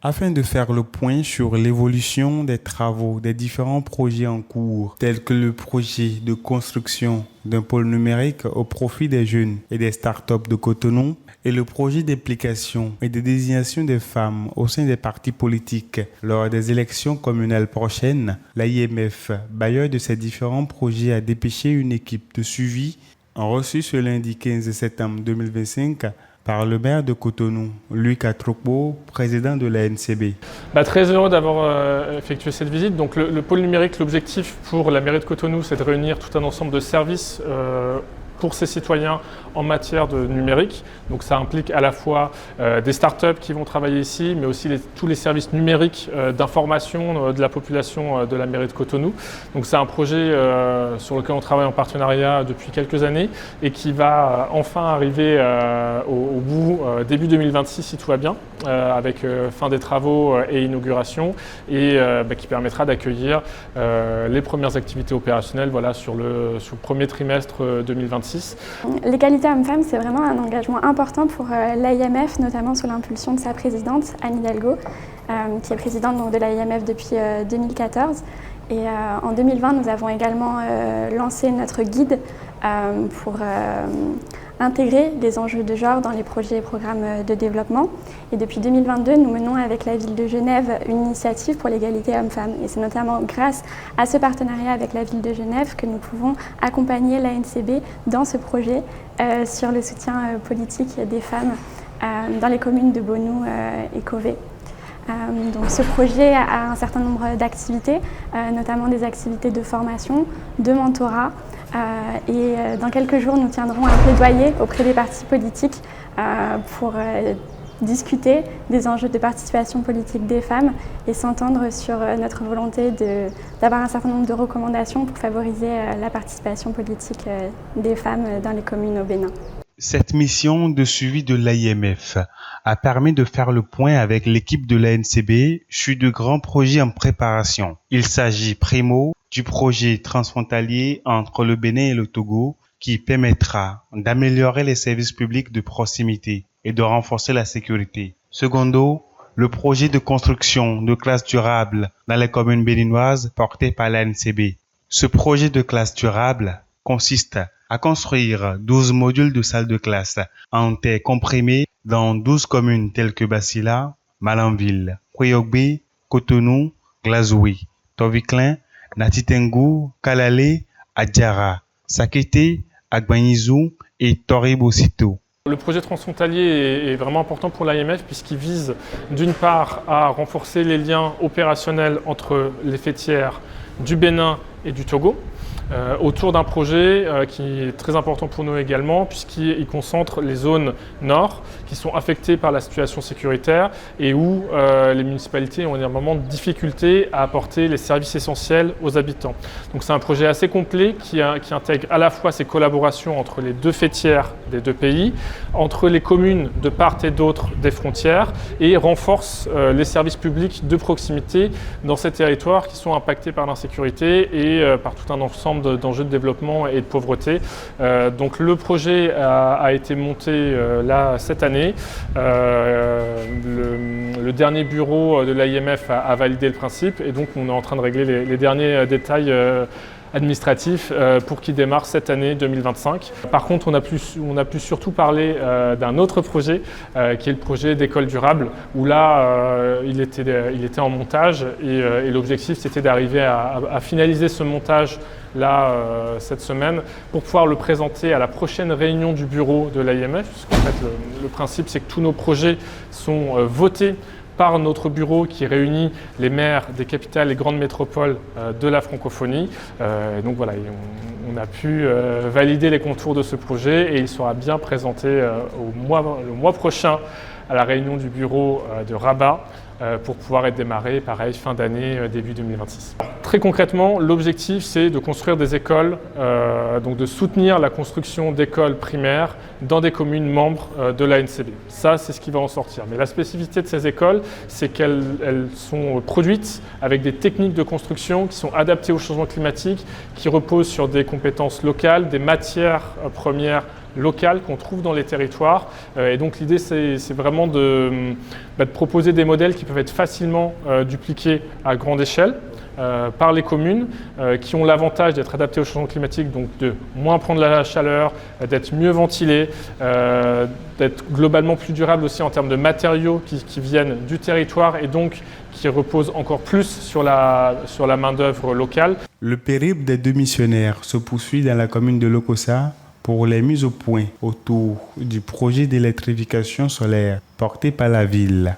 Afin de faire le point sur l'évolution des travaux des différents projets en cours, tels que le projet de construction d'un pôle numérique au profit des jeunes et des startups de Cotonou, et le projet d'implication et de désignation des femmes au sein des partis politiques lors des élections communales prochaines, l'AIMF, bailleur de ces différents projets, a dépêché une équipe de suivi reçue ce lundi 15 septembre 2025 par le maire de Cotonou, Luc Atrokpo, président de la NCB. Très heureux d'avoir effectué cette visite. Donc le pôle numérique, l'objectif pour la mairie de Cotonou, c'est de réunir tout un ensemble de services pour ses citoyens en matière de numérique. Donc ça implique à la fois des startups qui vont travailler ici, mais aussi tous les services numériques d'information de la population de la mairie de Cotonou. Donc c'est un projet sur lequel on travaille en partenariat depuis quelques années et qui va enfin arriver au bout début 2026 si tout va bien, avec fin des travaux et inauguration, et qui permettra d'accueillir les premières activités opérationnelles sur le premier trimestre 2026. L'égalité homme-femme, c'est vraiment un engagement important pour l'AIMF, notamment sous l'impulsion de sa présidente, Anne Hidalgo, qui est présidente de l'AIMF depuis 2014. Et en 2020, nous avons également lancé notre guide pour intégrer les enjeux de genre dans les projets et programmes de développement. Et depuis 2022, nous menons avec la ville de Genève une initiative pour l'égalité hommes-femmes. Et c'est notamment grâce à ce partenariat avec la ville de Genève que nous pouvons accompagner la NCB dans ce projet sur le soutien politique des femmes dans les communes de Bonou et Cové. Donc ce projet a un certain nombre d'activités, notamment des activités de formation, de mentorat. Et dans quelques jours, nous tiendrons un plaidoyer auprès des partis politiques pour discuter des enjeux de participation politique des femmes et s'entendre sur notre volonté d'avoir un certain nombre de recommandations pour favoriser la participation politique des femmes dans les communes au Bénin. Cette mission de suivi de l'AIMF a permis de faire le point avec l'équipe de la NCB sur de grands projets en préparation. Il s'agit, primo, du projet transfrontalier entre le Bénin et le Togo qui permettra d'améliorer les services publics de proximité et de renforcer la sécurité. Secondo, le projet de construction de classes durables dans les communes béninoises porté par la NCB. Ce projet de classe durable consiste à construire 12 modules de salles de classe en terre comprimée dans 12 communes telles que Basila, Malanville, Kweyokbe, Cotonou, Glazoué, Toviklin, Natitengu, Kalale, Adjara, Sakete, Agbanizou et Toribosito. Le projet transfrontalier est vraiment important pour l'AIMF puisqu'il vise d'une part à renforcer les liens opérationnels entre les fêtières du Bénin et du Togo, autour d'un projet qui est très important pour nous également puisqu'il concentre les zones nord qui sont affectées par la situation sécuritaire et où les municipalités ont énormément de difficultés à apporter les services essentiels aux habitants. Donc c'est un projet assez complet qui intègre à la fois ces collaborations entre les deux fêtières des deux pays, entre les communes de part et d'autre des frontières et renforce les services publics de proximité dans ces territoires qui sont impactés par l'insécurité et par tout un ensemble d'enjeux de développement et de pauvreté. Donc le projet a été monté là cette année. Le dernier bureau de l'AIMF a validé le principe et donc on est en train de régler les derniers détails administratif pour qu'il démarre cette année 2025. Par contre, on a pu surtout parler d'un autre projet qui est le projet d'école durable où là, il était en montage et l'objectif c'était d'arriver à finaliser ce montage là cette semaine pour pouvoir le présenter à la prochaine réunion du bureau de l'AIMF. Parce qu'en fait, le principe c'est que tous nos projets sont votés par notre bureau qui réunit les maires des capitales et grandes métropoles de la francophonie. Donc voilà, on a pu valider les contours de ce projet et il sera bien présenté le mois prochain à la réunion du bureau de Rabat pour pouvoir être démarré, pareil, fin d'année, début 2026. Très concrètement, l'objectif, c'est de construire des écoles, donc de soutenir la construction d'écoles primaires dans des communes membres de l'ANCB. Ça, c'est ce qui va en sortir. Mais la spécificité de ces écoles, c'est qu'elles sont produites avec des techniques de construction qui sont adaptées au changement climatique, qui reposent sur des compétences locales, des matières premières locales qu'on trouve dans les territoires. Et donc l'idée, c'est vraiment de proposer des modèles qui peuvent être facilement dupliqués à grande échelle par les communes qui ont l'avantage d'être adaptées au changement climatique, donc de moins prendre la chaleur, d'être mieux ventilées, d'être globalement plus durables aussi en termes de matériaux qui viennent du territoire et donc qui reposent encore plus sur la main-d'œuvre locale. Le périple des 2 missionnaires se poursuit dans la commune de Lokossa pour les mises au point autour du projet d'électrification solaire porté par la ville.